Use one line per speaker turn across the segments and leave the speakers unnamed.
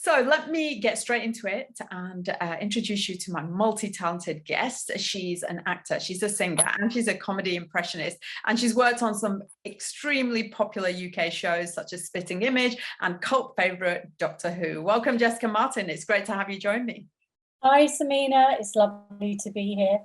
So let me get straight into it and introduce you to my multi-talented guest. She's an actor, she's a singer, and she's a comedy impressionist. And she's worked on some extremely popular UK shows such as Spitting Image and cult favorite Doctor Who. Welcome, Jessica Martin. It's great to have you join me.
Hi, Samina. It's lovely to be here.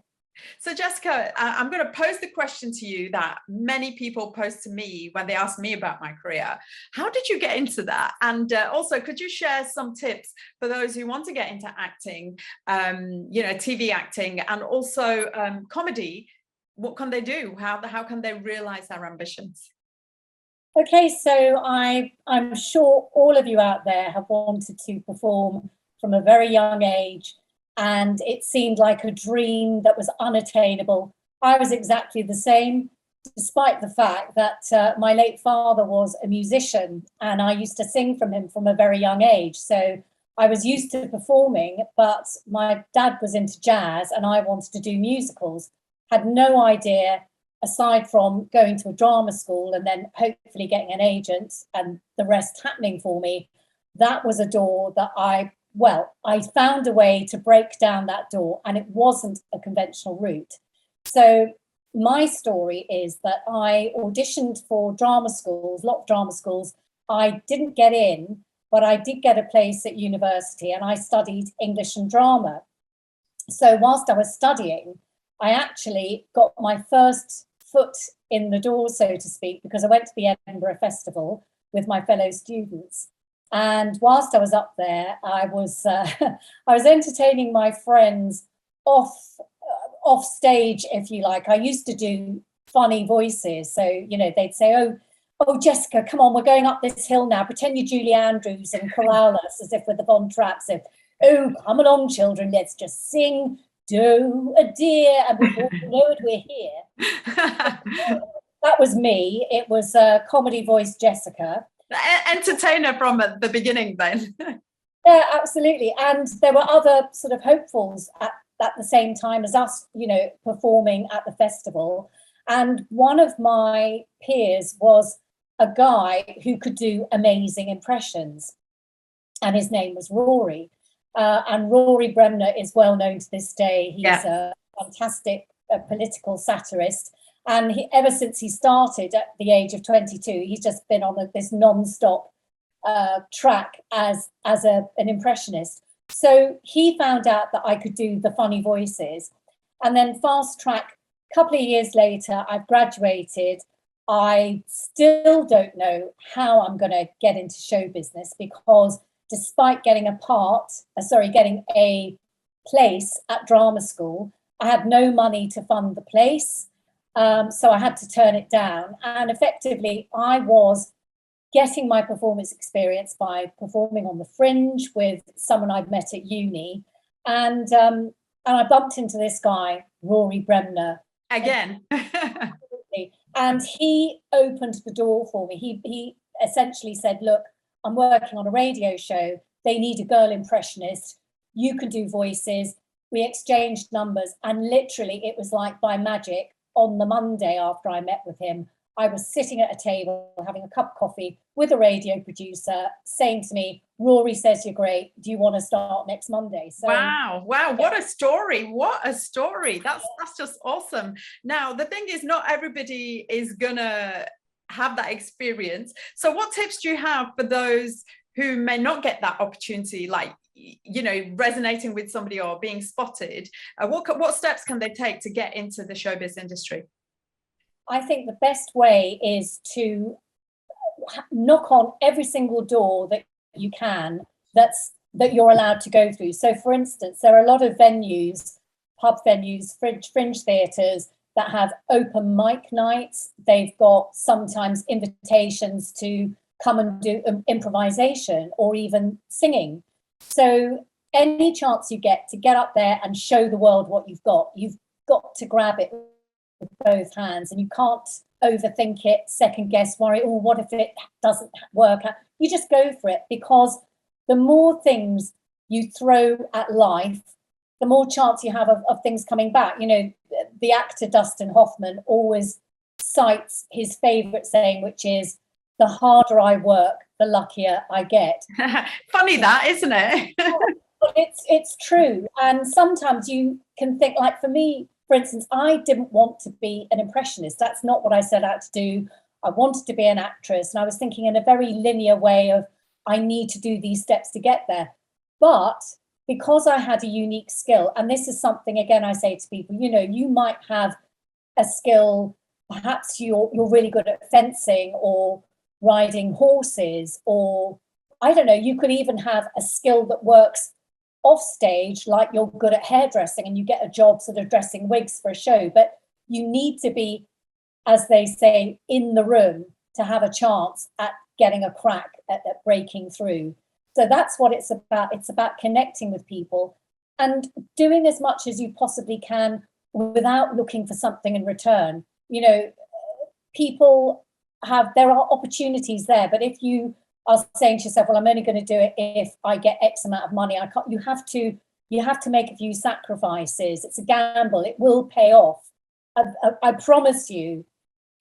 So Jessica, I'm going to pose the question to you that many people pose to me when they ask me about my career. How did you get into that? And also, could you share some tips for those who want to get into acting, TV acting, and also comedy? What can they do? How can they realize their ambitions?
Okay, so I'm sure all of you out there have wanted to perform from a very young age, and it seemed like a dream that was unattainable. I was exactly the same, despite the fact that my late father was a musician and I used to sing from him from a very young age. So I was used to performing, but my dad was into jazz and I wanted to do musicals. Had no idea, aside from going to a drama school and then hopefully getting an agent and the rest happening for me. That was a door that I found a way to break down that door, and it wasn't a conventional route. So my story is that I auditioned for drama schools, a lot of drama schools. I didn't get in, but I did get a place at university and I studied English and drama. So whilst I was studying, I actually got my first foot in the door, so to speak, because I went to the Edinburgh Festival with my fellow students. And whilst I was up there, I was entertaining my friends off stage, if you like. I used to do funny voices, so they'd say, "Oh, Jessica, come on, we're going up this hill now. Pretend you're Julie Andrews and corral us as if we're the Von Trapps. Oh, come along, children, let's just sing, do a dear, and before you know it, we're here." That was me. It was comedy voice Jessica.
Entertainer from the beginning then.
Yeah, absolutely. And there were other sort of hopefuls at the same time as us, performing at the festival. And one of my peers was a guy who could do amazing impressions. And his name was Rory. And Rory Bremner is well known to this day. He's a fantastic political satirist. And ever since he started at the age of 22, he's just been on this non-stop track as an impressionist. So he found out that I could do the funny voices. And then fast track, a couple of years later, I've graduated. I still don't know how I'm going to get into show business, because despite getting a place at drama school, I had no money to fund the place. So I had to turn it down. And effectively, I was getting my performance experience by performing on the Fringe with someone I'd met at uni. And I bumped into this guy, Rory Bremner.
Again.
And he opened the door for me. He essentially said, "Look, I'm working on a radio show. They need a girl impressionist. You can do voices." We exchanged numbers, and literally it was like by magic. On the Monday after I met with him, I was sitting at a table having a cup of coffee with a radio producer saying to me, "Rory says you're great. Do you want to start next Monday?" So,
wow, what a story. What a story. That's just awesome. Now, the thing is, not everybody is gonna have that experience. So what tips do you have for those who may not get that opportunity, like resonating with somebody or being spotted? What steps can they take to get into the showbiz industry?
I think the best way is to knock on every single door that you can that you're allowed to go through. So for instance, there are a lot of venues, pub venues, fringe theatres that have open mic nights. They've got sometimes invitations to come and do improvisation or even singing. So any chance you get to get up there and show the world what you've got to grab it with both hands, and you can't overthink it, second guess, worry, oh, what if it doesn't work out? You just go for it, because the more things you throw at life, the more chance you have of things coming back. The actor Dustin Hoffman always cites his favourite saying, which is, "The harder I work, the luckier I get.
Funny that, isn't it?
But it's true. And sometimes you can think, like for me, for instance, I didn't want to be an impressionist. That's not what I set out to do. I wanted to be an actress, and I was thinking in a very linear way of, I need to do these steps to get there. But because I had a unique skill, and this is something, again, I say to people, you know, you might have a skill, perhaps you're really good at fencing or riding horses, or I don't know, you could even have a skill that works off stage, like you're good at hairdressing and you get a job sort of dressing wigs for a show, but you need to be, as they say, in the room to have a chance at getting a crack at breaking through. So that's what it's about. It's about connecting with people and doing as much as you possibly can without looking for something in return. You know, people there are opportunities there, but if you are saying to yourself, well, I'm only going to do it if I get X amount of money, you have to make a few sacrifices. It's a gamble. It will pay off. I promise you,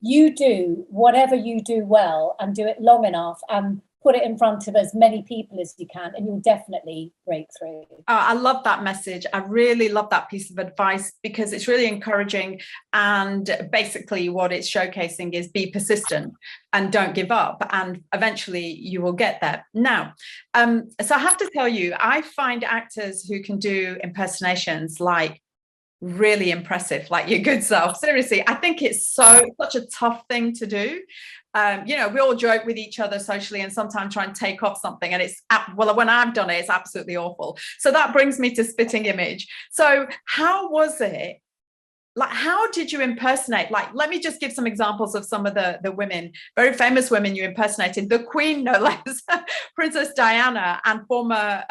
you do whatever you do well and do it long enough and put it in front of as many people as you can, and you'll definitely break through.
I love that message. I really love that piece of advice because it's really encouraging. And basically what it's showcasing is be persistent and don't give up. And eventually you will get there. Now, so I have to tell you, I find actors who can do impersonations like really impressive, like your good self. Seriously, I think it's such a tough thing to do. You know, we all joke with each other socially and sometimes try and take off something, and it's, well, when I've done it, it's absolutely awful. So that brings me to spitting image. So how was it? Like, how did you impersonate? Like, let me just give some examples of some of the women, very famous women you impersonated. The Queen, no less, Princess Diana, and former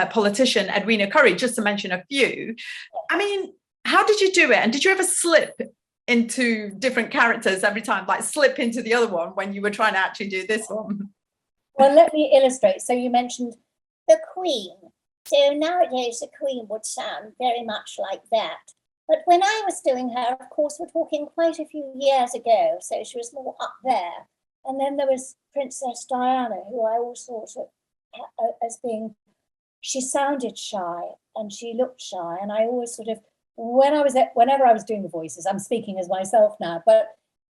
politician Edwina Currie, just to mention a few. I mean, how did you do it? And did you ever slip into different characters every time, like slip into the other one when you were trying to actually do this one?
Well, let me illustrate. So you mentioned the Queen. So nowadays the Queen would sound very much like that. But when I was doing her, of course, we're talking quite a few years ago, so she was more up there. And then there was Princess Diana, who I always thought of as being, she sounded shy and she looked shy. And I always sort of, whenever I was doing the voices, I'm speaking as myself now, but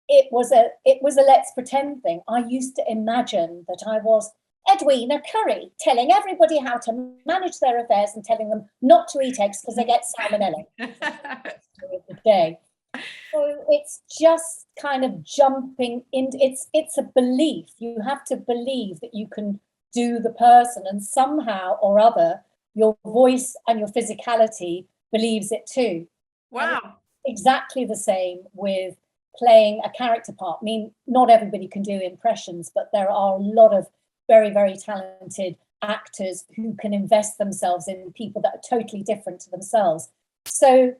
it was a let's pretend thing. I used to imagine that I was Edwina Currie, telling everybody how to manage their affairs and telling them not to eat eggs because they get salmonella. The day. So it's just kind of jumping in. It's a belief. You have to believe that you can do the person, and somehow or other, your voice and your physicality believes it too.
Wow.
Exactly the same with playing a character part. I mean, not everybody can do impressions, but there are a lot of very, very talented actors who can invest themselves in people that are totally different to themselves. So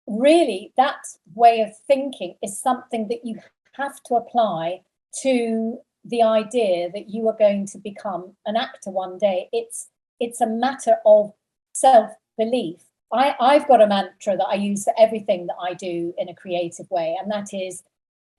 really, that way of thinking is something that you have to apply to the idea that you are going to become an actor one day. It's a matter of self-belief. I've got a mantra that I use for everything that I do in a creative way, and that is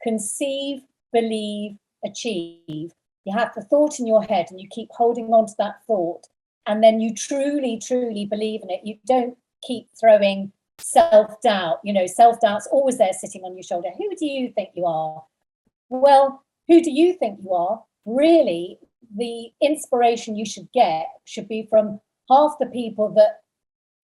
conceive, believe, achieve. You have the thought in your head and you keep holding on to that thought, and then you truly, truly believe in it. You don't keep throwing self-doubt. You know, self-doubt's always there sitting on your shoulder. Who do you think you are? Well, who do you think you are? Really, the inspiration you should get should be from half the people that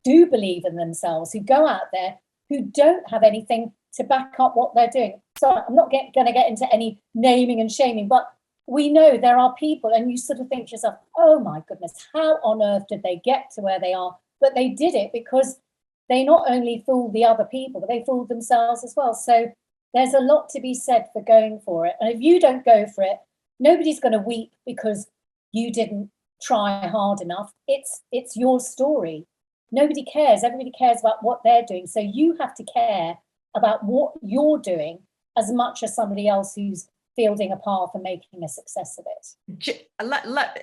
do believe in themselves, who go out there, who don't have anything to back up what they're doing. So I'm not going to get into any naming and shaming, but we know there are people, and you sort of think to yourself, oh my goodness, how on earth did they get to where they are? But they did it because they not only fooled the other people, but they fooled themselves as well. So there's a lot to be said for going for it. And if you don't go for it, nobody's going to weep because you didn't try hard enough. It's your story. Nobody cares. Everybody cares about what they're doing. So you have to care about what you're doing as much as somebody else who's fielding a path and making a success of it.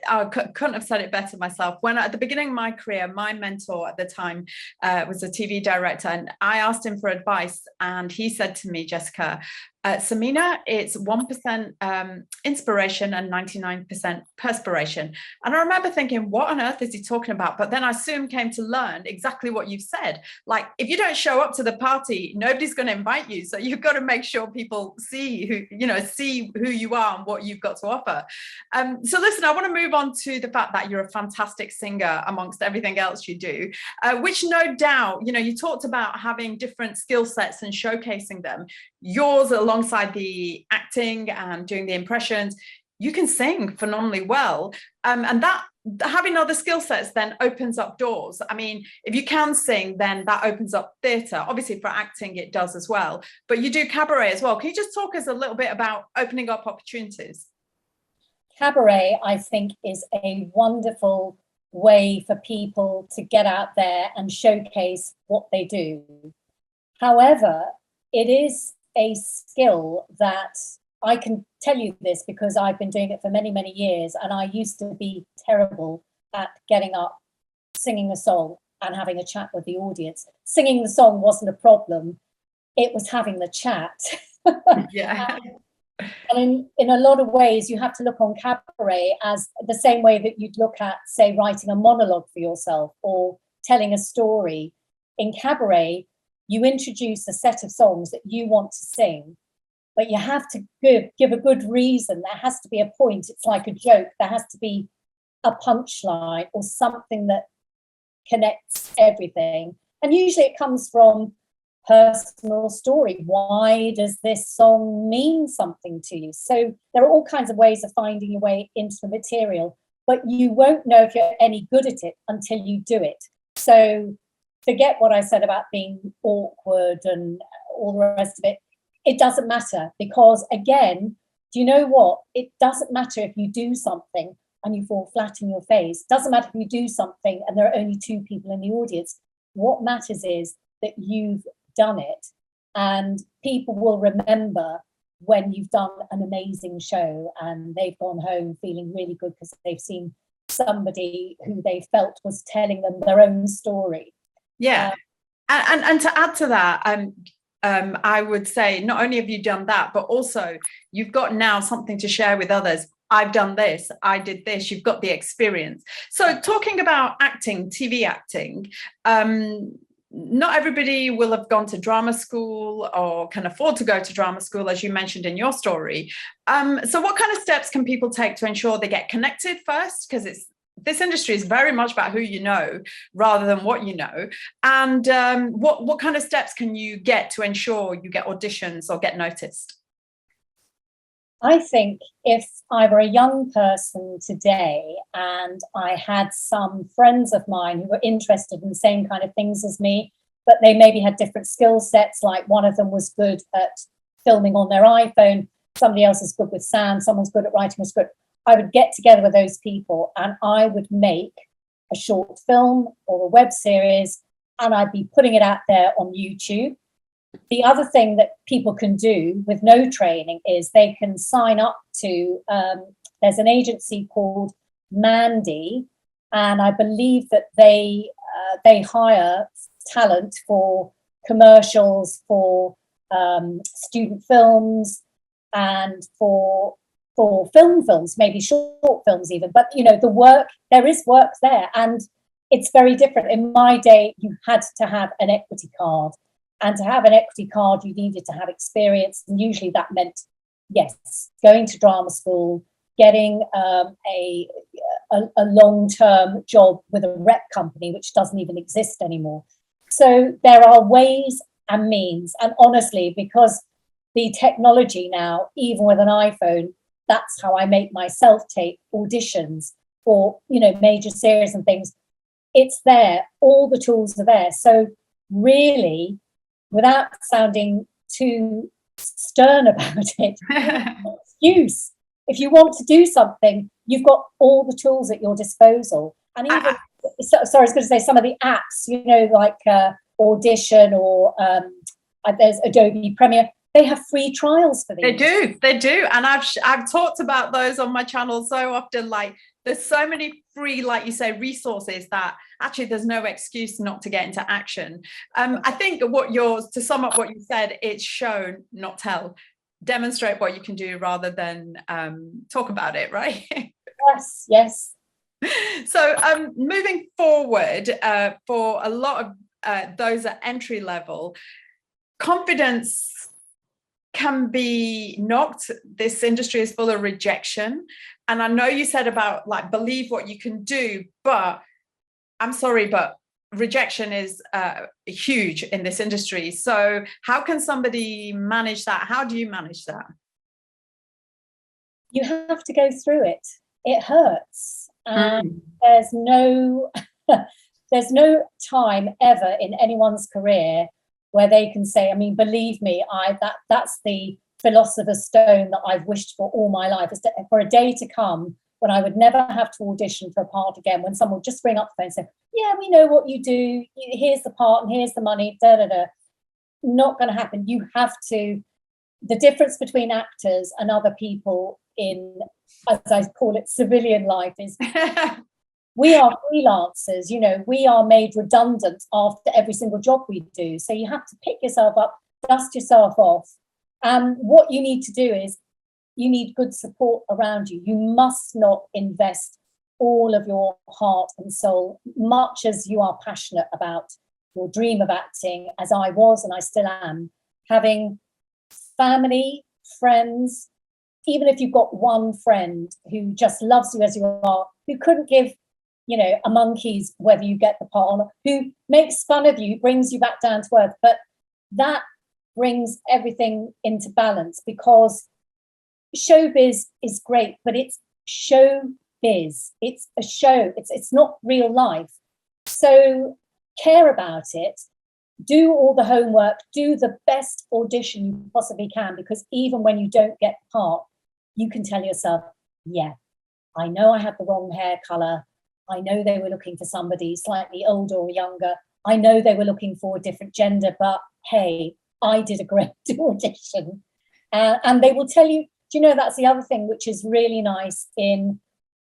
I couldn't have said it better myself. When at the beginning of my career, my mentor at the time was a TV director, and I asked him for advice, and he said to me, Jessica, Samina, it's 1% inspiration and 99% perspiration. And I remember thinking, what on earth is he talking about? But then I soon came to learn exactly what you've said. Like, if you don't show up to the party, nobody's going to invite you. So you've got to make sure people see who you are and what you've got to offer. So listen, I want to move on to the fact that you're a fantastic singer amongst everything else you do, which no doubt, you talked about having different skill sets and showcasing them. Yours, alongside the acting and doing the impressions, you can sing phenomenally well. And that having other skill sets then opens up doors. I mean, if you can sing, then that opens up theatre. Obviously for acting, it does as well. But you do cabaret as well. Can you just talk us a little bit about opening up opportunities?
Cabaret, I think, is a wonderful way for people to get out there and showcase what they do. However, it is a skill that I can tell you this because I've been doing it for many, many years, and I used to be terrible at getting up, singing a song and having a chat with the audience. Singing the song wasn't a problem. It was having the chat.
Yeah.
And in a lot of ways, you have to look on cabaret as the same way that you'd look at, say, writing a monologue for yourself or telling a story. In cabaret, you introduce a set of songs that you want to sing, but you have to give a good reason. There has to be a point. It's like a joke. There has to be a punchline or something that connects everything. And usually it comes from personal story. Why does this song mean something to you? So there are all kinds of ways of finding your way into the material, but you won't know if you're any good at it until you do it. So forget what I said about being awkward and all the rest of it. It doesn't matter because, again, do you know what? It doesn't matter if you do something and you fall flat in your face. It doesn't matter if you do something and there are only 2 people in the audience. What matters is that you've done it, and people will remember when you've done an amazing show and they've gone home feeling really good because they've seen somebody who they felt was telling them their own story.
Yeah. And to add to that, I would say not only have you done that, but also you've got now something to share with others. I've done this, I did this, you've got the experience. So talking about acting, TV acting, not everybody will have gone to drama school or can afford to go to drama school, as you mentioned in your story. So what kind of steps can people take to ensure they get connected first? Because this industry is very much about who you know rather than what you know. And what kind of steps can you get to ensure you get auditions or get noticed?
I think if I were a young person today and I had some friends of mine who were interested in the same kind of things as me, but they maybe had different skill sets, like one of them was good at filming on their iPhone, somebody else is good with sound, someone's good at writing a script, I would get together with those people and I would make a short film or a web series and I'd be putting it out there on YouTube. The other thing that people can do with no training is they can sign up to, there's an agency called Mandy, and I believe that they hire talent for commercials, for student films, and for films, maybe short films even. But, there is work there, and it's very different. In my day, you had to have an equity card. And to have an equity card, you needed to have experience. And usually that meant, yes, going to drama school, getting a long-term job with a rep company, which doesn't even exist anymore. So there are ways and means. And honestly, because the technology now, even with an iPhone, that's how I make my self-tape auditions for, major series and things. It's there. All the tools are there. So really, without sounding too stern about it, excuse. If you want to do something, you've got all the tools at your disposal. And even, I was going to say some of the apps, like Audition or there's Adobe Premiere, they have free trials for these. They
do. And I've talked about those on my channel so often, like there's so many free, like you say, resources that actually there's no excuse not to get into action. I think to sum up what you said, it's show, not tell. demonstrate what you can do rather than talk about it, right?
Yes.
So moving forward, for a lot of those at entry level, confidence can be knocked. This industry is full of rejection. And I know you said about like, believe what you can do, but I'm sorry, but rejection is huge in this industry. So how can somebody manage that? How do you manage that?
You have to go through it. It hurts. And there's no time ever in anyone's career where they can say, I mean, believe me, that's the philosopher's stone that I've wished for all my life, is for a day to come when I would never have to audition for a part again, when someone would just ring up the phone and say, yeah, we know what you do, here's the part and here's the money, Not going to happen. You have to, the difference between actors and other people in, as I call it, civilian life is we are freelancers, we are made redundant after every single job we do. So you have to pick yourself up, dust yourself off. And what you need to do is you need good support around you. You must not invest all of your heart and soul, much as you are passionate about your dream of acting, as I was and I still am. Having family, friends, even if you've got one friend who just loves you as you are, who couldn't give a monkey's whether you get the part or not, who makes fun of you, brings you back down to earth. But that brings everything into balance, because showbiz is great, but it's showbiz. It's a show. It's not real life. So care about it. Do all the homework. Do the best audition you possibly can, because even when you don't get the part, you can tell yourself, yeah, I know I had the wrong hair color. I know they were looking for somebody slightly older or younger. I know they were looking for a different gender, but hey, I did a great audition. And they will tell you, that's the other thing which is really nice in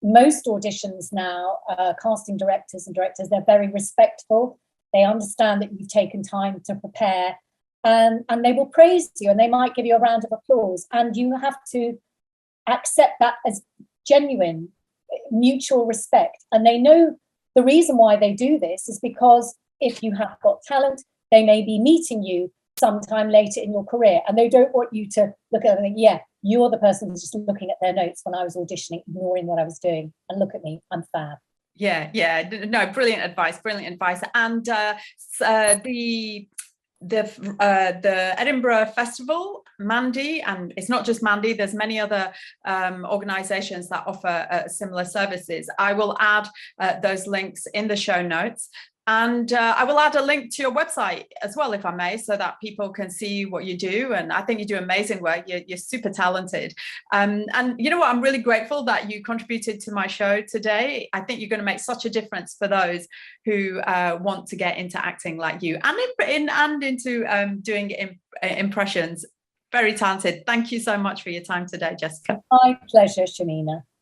most auditions now, casting directors and directors, they're very respectful. They understand that you've taken time to prepare, and they will praise you, and they might give you a round of applause. And you have to accept that as genuine, mutual respect. And they know the reason why they do this is because if you have got talent, they may be meeting you sometime later in your career, and they don't want you to look at them and think, yeah, you're the person who's just looking at their notes when I was auditioning, ignoring what I was doing, and look at me, I'm fab.
Yeah, no, brilliant advice. And the Edinburgh Festival, Mandy, and it's not just Mandy, there's many other organizations that offer similar services. I will add those links in the show notes. And I will add a link to your website as well, if I may, so that people can see what you do. And I think you do amazing work. You're super talented. And you know what? I'm really grateful that you contributed to my show today. I think you're going to make such a difference for those who want to get into acting like you, and into doing impressions. Very talented. Thank you so much for your time today, Jessica.
My pleasure, Samina.